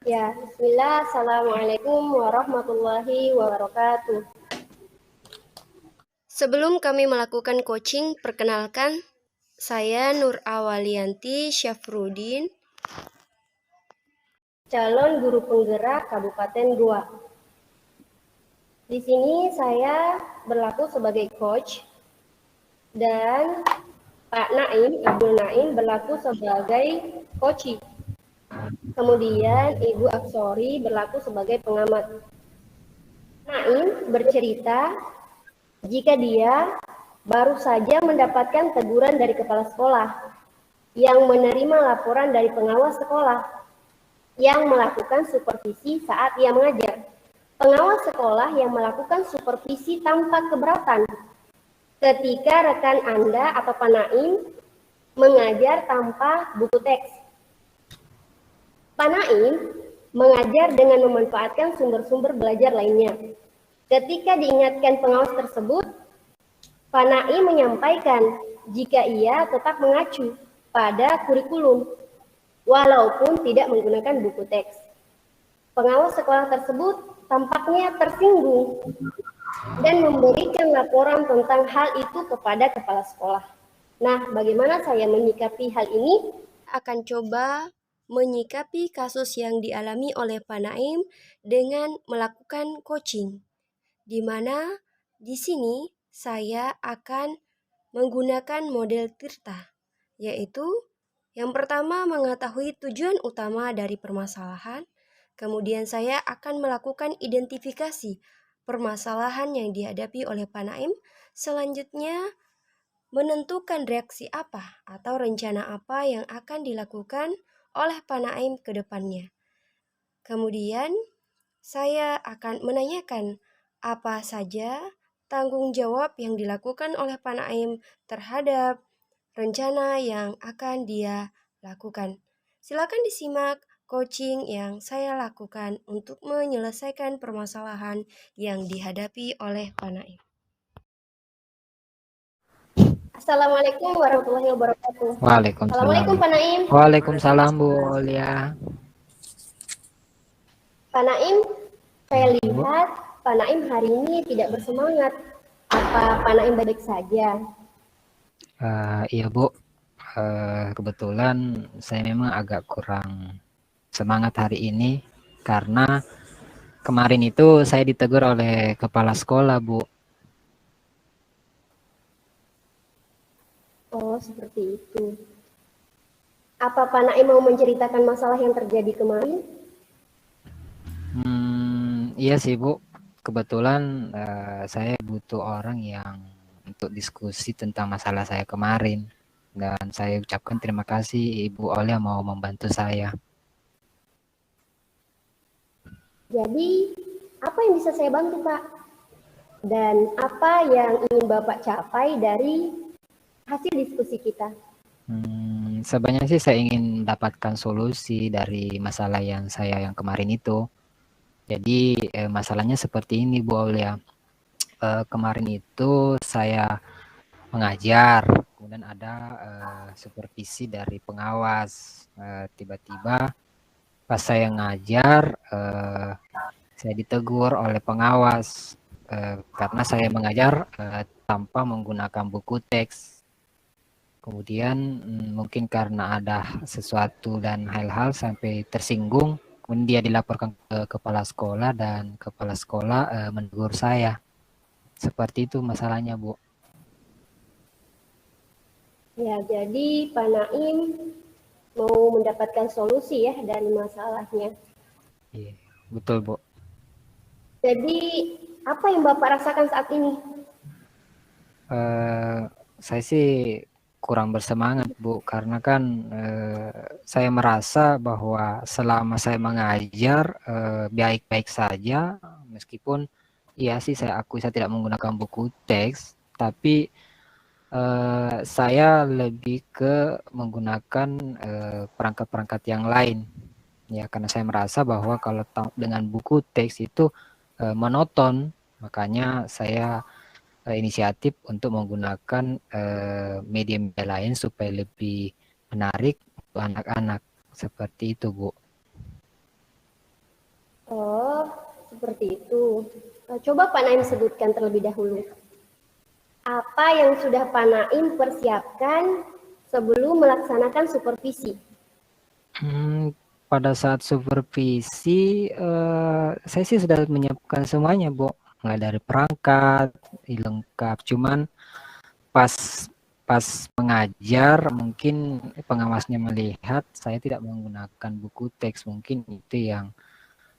Ya, bismillah. Assalamualaikum warahmatullahi wabarakatuh. Sebelum kami melakukan coaching, perkenalkan, saya Nur Awalianti Syafruddin, calon guru penggerak Kabupaten Goa. Di sini saya berlaku sebagai coach dan Pak Naim, Abdul Naim berlaku sebagai coachee. Kemudian Ibu Aksori berlaku sebagai pengamat. Naim bercerita jika dia baru saja mendapatkan teguran dari kepala sekolah yang menerima laporan dari pengawas sekolah yang melakukan supervisi saat ia mengajar. Pengawas sekolah yang melakukan supervisi tanpa keberatan ketika rekan Anda atau Pak Naim mengajar tanpa buku teks. Pak Naim mengajar dengan memanfaatkan sumber-sumber belajar lainnya. Ketika diingatkan pengawas tersebut, Pak Naim menyampaikan jika ia tetap mengacu pada kurikulum, walaupun tidak menggunakan buku teks. Pengawas sekolah tersebut tampaknya tersinggung dan memberikan laporan tentang hal itu kepada kepala sekolah. Nah, bagaimana saya menyikapi hal ini? Akan coba menyikapi kasus yang dialami oleh Pak Naim dengan melakukan coaching, di mana di sini saya akan menggunakan model Tirta, yaitu yang pertama mengetahui tujuan utama dari permasalahan, kemudian saya akan melakukan identifikasi permasalahan yang dihadapi oleh Pak Naim, selanjutnya menentukan reaksi apa atau rencana apa yang akan dilakukan oleh Pak Naim ke depannya. Kemudian saya akan menanyakan apa saja tanggung jawab yang dilakukan oleh Pak Naim terhadap rencana yang akan dia lakukan. Silakan disimak coaching yang saya lakukan untuk menyelesaikan permasalahan yang dihadapi oleh Pak Naim. Assalamualaikum warahmatullahi wabarakatuh. Waalaikumsalam. Assalamualaikum Pak Naim. Waalaikumsalam Bu Olia. Pak Naim, saya lihat Pak Naim hari ini tidak bersemangat. Apa Pak Naim baik saja? Iya Bu, kebetulan saya memang agak kurang semangat hari ini karena kemarin itu saya ditegur oleh kepala sekolah Bu. Oh, seperti itu. Apa Pak Naim mau menceritakan masalah yang terjadi kemarin? Iya sih Bu, kebetulan saya butuh orang yang untuk diskusi tentang masalah saya kemarin. Dan saya ucapkan terima kasih Ibu Olia mau membantu saya. Jadi, apa yang bisa saya bantu Pak? Dan apa yang ingin Bapak capai dari hasil diskusi kita? Sebenarnya sih saya ingin mendapatkan solusi dari masalah yang saya yang kemarin itu. Jadi masalahnya seperti ini Bu Aulia. Kemarin itu saya mengajar, kemudian ada supervisi dari pengawas. Tiba-tiba pas saya ngajar, saya ditegur oleh pengawas karena saya mengajar tanpa menggunakan buku teks. Kemudian mungkin karena ada sesuatu dan hal-hal sampai tersinggung, kemudian dia dilaporkan ke kepala sekolah dan kepala sekolah menegur saya. Seperti itu masalahnya, Bu. Ya, jadi Pak Naim mau mendapatkan solusi ya dari masalahnya. Iya, betul, Bu. Jadi, apa yang Bapak rasakan saat ini? Saya sih kurang bersemangat Bu, karena kan saya merasa bahwa selama saya mengajar baik-baik saja, meskipun iya sih saya akui saya tidak menggunakan buku teks, tapi saya lebih ke menggunakan perangkat-perangkat yang lain, ya karena saya merasa bahwa kalau dengan buku teks itu monoton, makanya saya inisiatif untuk menggunakan media lain supaya lebih menarik untuk anak-anak, seperti itu Bu. seperti itu. Coba Pak Naim sebutkan terlebih dahulu. Apa yang sudah Pak Naim persiapkan sebelum melaksanakan supervisi? Pada saat supervisi, saya sih sudah menyiapkan semuanya, Bu. Mulai dari perangkat, lengkap. Cuman pas mengajar, mungkin pengawasnya melihat saya tidak menggunakan buku teks. Mungkin itu yang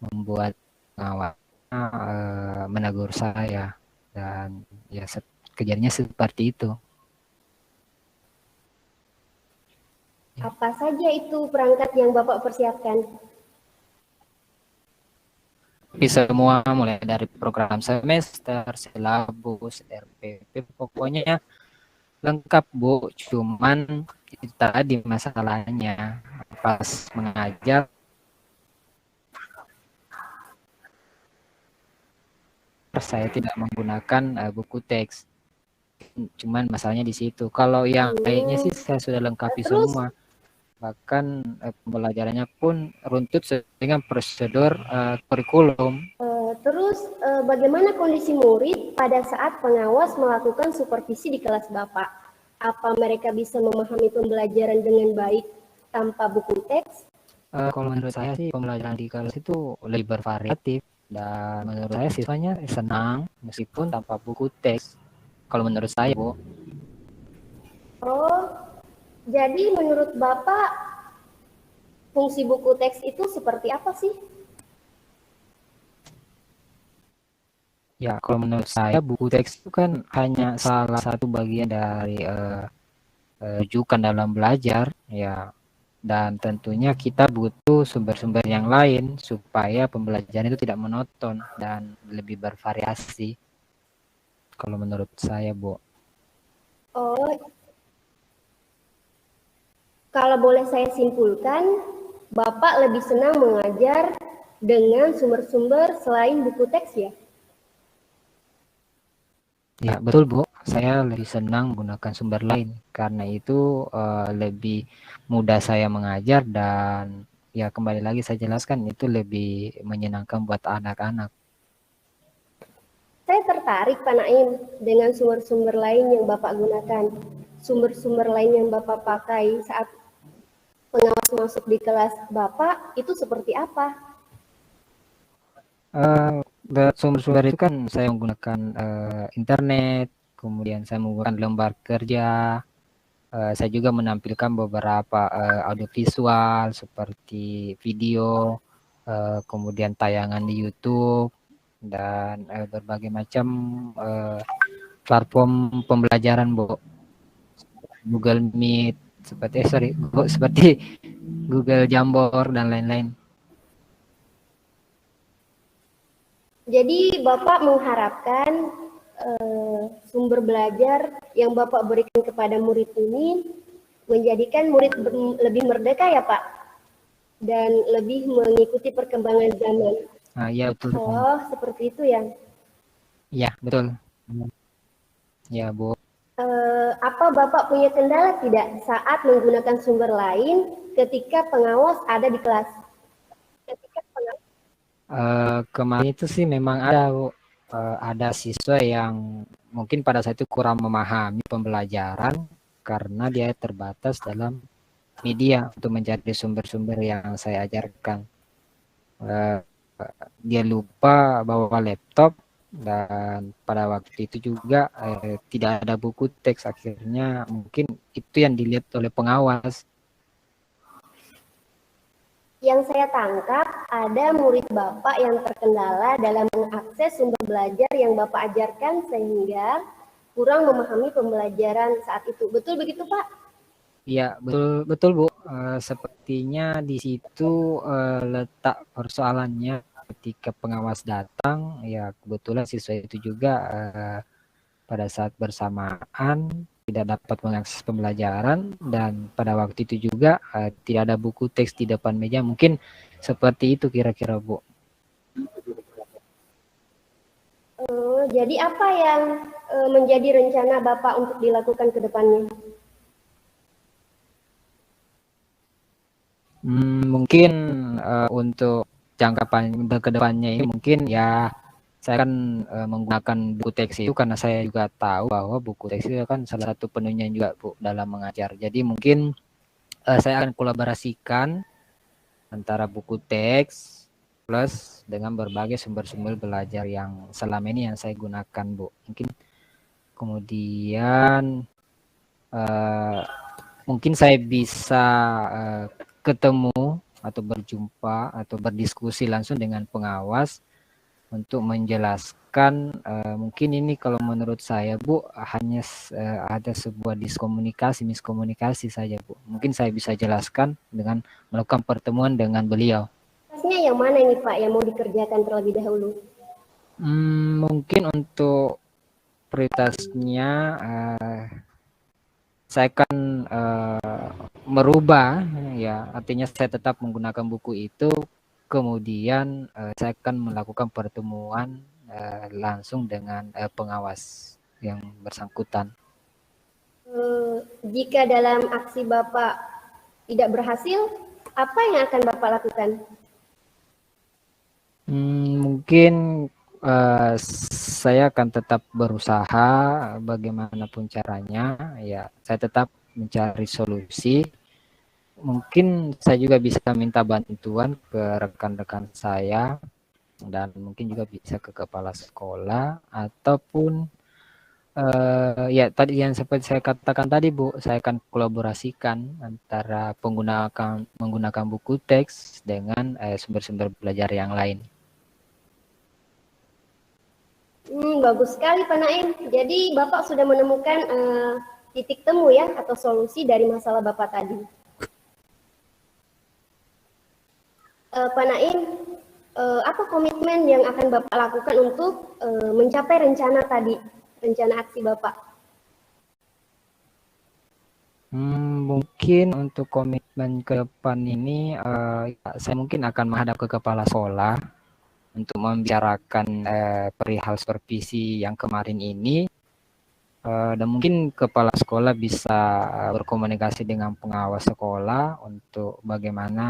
membuat pengawasnya menegur saya. Dan ya kejadiannya seperti itu. Apa saja itu perangkat yang Bapak persiapkan? Semua, mulai dari program semester, silabus, RPP, pokoknya lengkap, Bu. Cuman itu tadi masalahnya pas mengajar saya tidak menggunakan buku teks. Cuman masalahnya di situ. Kalau yang lainnya sih saya sudah lengkapi semua. Bahkan pembelajarannya pun runtut dengan prosedur kurikulum. Terus bagaimana kondisi murid pada saat pengawas melakukan supervisi di kelas Bapak? Apa mereka bisa memahami pembelajaran dengan baik tanpa buku teks? Kalau menurut saya sih pembelajaran di kelas itu lebih bervariatif, dan menurut saya siswanya senang meskipun tanpa buku teks. Kalau menurut saya, Bu. Oh, jadi menurut Bapak fungsi buku teks itu seperti apa sih? Ya, kalau menurut saya buku teks itu kan hanya salah satu bagian dari rujukan dalam belajar, ya. Dan tentunya kita butuh sumber-sumber yang lain supaya pembelajaran itu tidak monoton dan lebih bervariasi. Kalau menurut saya, Bu. Oh, kalau boleh saya simpulkan, Bapak lebih senang mengajar dengan sumber-sumber selain buku teks ya? Ya, betul, Bu. Saya lebih senang menggunakan sumber lain. Karena itu lebih mudah saya mengajar, dan ya kembali lagi saya jelaskan itu lebih menyenangkan buat anak-anak. Saya tertarik Pak Naim dengan sumber-sumber lain yang Bapak gunakan. Sumber-sumber lain yang Bapak pakai saat pengawas masuk di kelas Bapak itu seperti apa? Sumber-sumber itu kan saya menggunakan internet, kemudian saya menggunakan lembar kerja, saya juga menampilkan beberapa audiovisual seperti video, kemudian tayangan di YouTube, dan berbagai macam platform pembelajaran, Bu. Google Meet, seperti Google Jamboard dan lain-lain. Jadi Bapak mengharapkan sumber belajar yang Bapak berikan kepada murid ini menjadikan murid lebih merdeka ya Pak? Dan lebih mengikuti perkembangan zaman. Ya, betul. Oh, seperti itu ya? Ya, betul. Ya, Bu. Apa Bapak punya kendala tidak saat menggunakan sumber lain ketika pengawas ada di kelas? Kemarin itu sih memang ada, Bu. Ada siswa yang mungkin pada saat itu kurang memahami pembelajaran karena dia terbatas dalam media untuk mencari sumber-sumber yang saya ajarkan. Dia lupa bawa laptop, dan pada waktu itu juga tidak ada buku teks. Akhirnya mungkin itu yang dilihat oleh pengawas. Yang saya tangkap, ada murid Bapak yang terkendala dalam mengakses sumber belajar yang Bapak ajarkan sehingga kurang memahami pembelajaran saat itu. Betul begitu, Pak? Iya, betul, Bu. Sepertinya di situ letak persoalannya ketika pengawas datang. Ya, kebetulan siswa itu juga pada saat bersamaan tidak dapat mengakses pembelajaran, dan pada waktu itu juga tidak ada buku teks di depan meja. Mungkin seperti itu kira-kira, Bu. Jadi apa yang menjadi rencana Bapak untuk dilakukan ke depannya? Mungkin untuk jangka panjang ke depannya ini mungkin ya saya kan menggunakan buku teks itu karena saya juga tahu bahwa buku teks itu kan salah satu penunjang juga Bu dalam mengajar. Jadi mungkin saya akan kolaborasikan antara buku teks plus dengan berbagai sumber-sumber belajar yang selama ini yang saya gunakan Bu. Mungkin kemudian mungkin saya bisa ketemu atau berjumpa atau berdiskusi langsung dengan pengawas untuk menjelaskan mungkin ini kalau menurut saya Bu hanya ada sebuah miskomunikasi saja Bu. Mungkin saya bisa jelaskan dengan melakukan pertemuan dengan beliau. Tugasnya yang mana ini Pak yang mau dikerjakan terlebih dahulu? Mungkin untuk prioritasnya saya akan merubah ya, artinya saya tetap menggunakan buku itu, kemudian saya akan melakukan pertemuan langsung dengan pengawas yang bersangkutan. Jika dalam aksi Bapak tidak berhasil, apa yang akan Bapak lakukan? Mungkin saya akan tetap berusaha bagaimanapun caranya, ya saya tetap mencari solusi. Mungkin saya juga bisa minta bantuan ke rekan-rekan saya dan mungkin juga bisa ke kepala sekolah ataupun ya tadi yang seperti saya katakan tadi Bu, saya akan kolaborasikan antara menggunakan buku teks dengan sumber-sumber belajar yang lain. Bagus sekali Pak Naim. Jadi Bapak sudah menemukan titik temu ya atau solusi dari masalah Bapak tadi. Pak Naim, apa komitmen yang akan Bapak lakukan untuk mencapai rencana tadi, rencana aksi Bapak? Mungkin untuk komitmen ke depan ini saya mungkin akan menghadap ke kepala sekolah untuk membicarakan perihal supervisi yang kemarin ini dan mungkin kepala sekolah bisa berkomunikasi dengan pengawas sekolah untuk bagaimana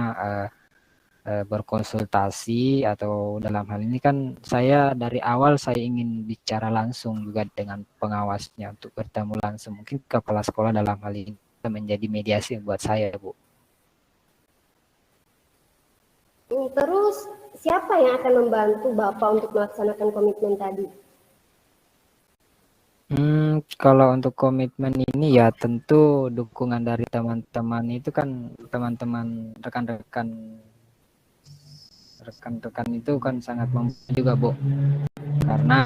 berkonsultasi, atau dalam hal ini kan saya dari awal saya ingin bicara langsung juga dengan pengawasnya untuk bertemu langsung. Mungkin kepala sekolah dalam hal ini menjadi mediasi buat saya Bu. Terus siapa yang akan membantu Bapak untuk melaksanakan komitmen tadi? Kalau untuk komitmen ini ya tentu dukungan dari teman-teman itu kan, teman-teman rekan-rekan itu kan sangat membantu juga Bu, karena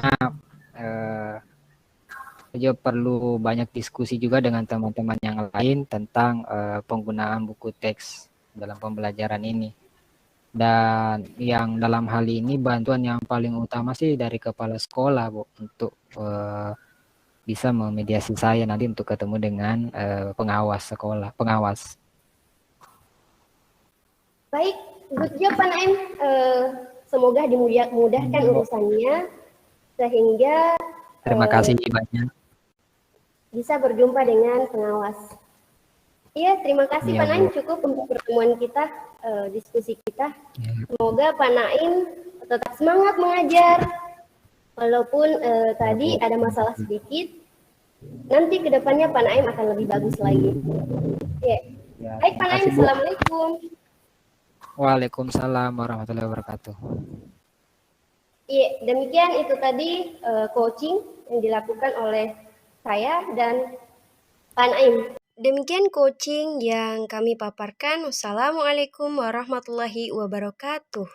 juga perlu banyak diskusi juga dengan teman-teman yang lain tentang penggunaan buku teks dalam pembelajaran ini. Dan yang dalam hal ini bantuan yang paling utama sih dari kepala sekolah Bu, untuk bisa memediasi saya nanti untuk ketemu dengan pengawas sekolah, pengawas. Baik, good job Pak Naim. Semoga dimudahkan urusannya sehingga Terima kasih banyak. Bisa berjumpa dengan pengawas. Iya, terima kasih Pak Naim, cukup untuk pertemuan kita, diskusi kita. Semoga Pak Naim tetap semangat mengajar, walaupun tadi ada masalah sedikit. Nanti kedepannya Pak Naim akan lebih bagus lagi. Baik Pak Naim, Assalamualaikum. Waalaikumsalam warahmatullahi wabarakatuh. Iya, demikian itu tadi coaching yang dilakukan oleh saya dan Pak Naim. Demikian coaching yang kami paparkan. Wassalamualaikum warahmatullahi wabarakatuh.